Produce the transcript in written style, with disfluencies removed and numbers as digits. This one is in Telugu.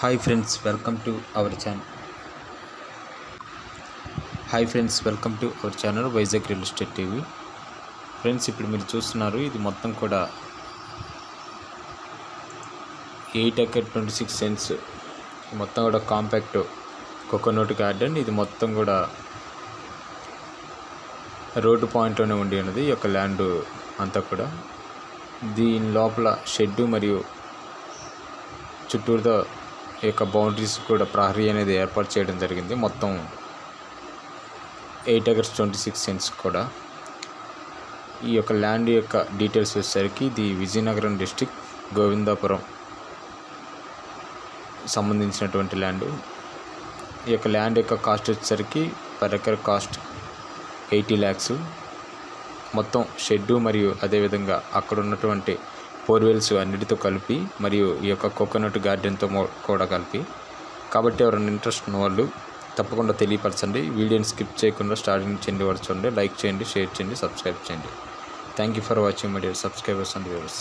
Hi friends welcome to our channel Vizag real estate TV. Friends, ఇప్పుడు మీరు చూస్తున్నారు, ఇది మొత్తం కూడా 8 acres 26 cents మొత్తం కూడా కాంపాక్ట్ కోకోనట్ గార్డెన్. ఇది మొత్తం కూడా రోడ్డు పాయింట్లోనే ఉండి ఉన్నది ఈ యొక్క ల్యాండ్ అంతా కూడా. దీని లోపల షెడ్డు మరియు చుట్టూరుతో ఈ యొక్క బౌండరీస్ కూడా ప్రహరీ అనేది ఏర్పాటు చేయడం జరిగింది. మొత్తం 8 acres 26 cents కూడా. ఈ యొక్క ల్యాండ్ యొక్క డీటెయిల్స్ వచ్చేసరికి ఇది విజయనగరం డిస్టిక్ గోవిందాపురం సంబంధించినటువంటి ల్యాండ్. ఈ యొక్క ల్యాండ్ యొక్క కాస్ట్ వచ్చేసరికి పర్ ఎకర్ కాస్ట్ 80 lakhs. మొత్తం షెడ్డు మరియు అదేవిధంగా అక్కడ ఉన్నటువంటి బోర్వెల్స్ అన్నిటితో కలిపి మరియు ఈ యొక్క కోకోనట్ గార్డెన్తో కూడా కలిపి. కాబట్టి ఎవరైనా ఇంట్రెస్ట్ ఉన్న వాళ్ళు తప్పకుండా తెలియపరచండి. వీడియోని స్కిప్ చేయకుండా స్టార్టింగ్ నుంచి ఎండ్ వరకు చూడండి. లైక్ చేయండి, షేర్ చేయండి, సబ్స్క్రైబ్ చేయండి. Thank you for watching my dear subscribers and viewers.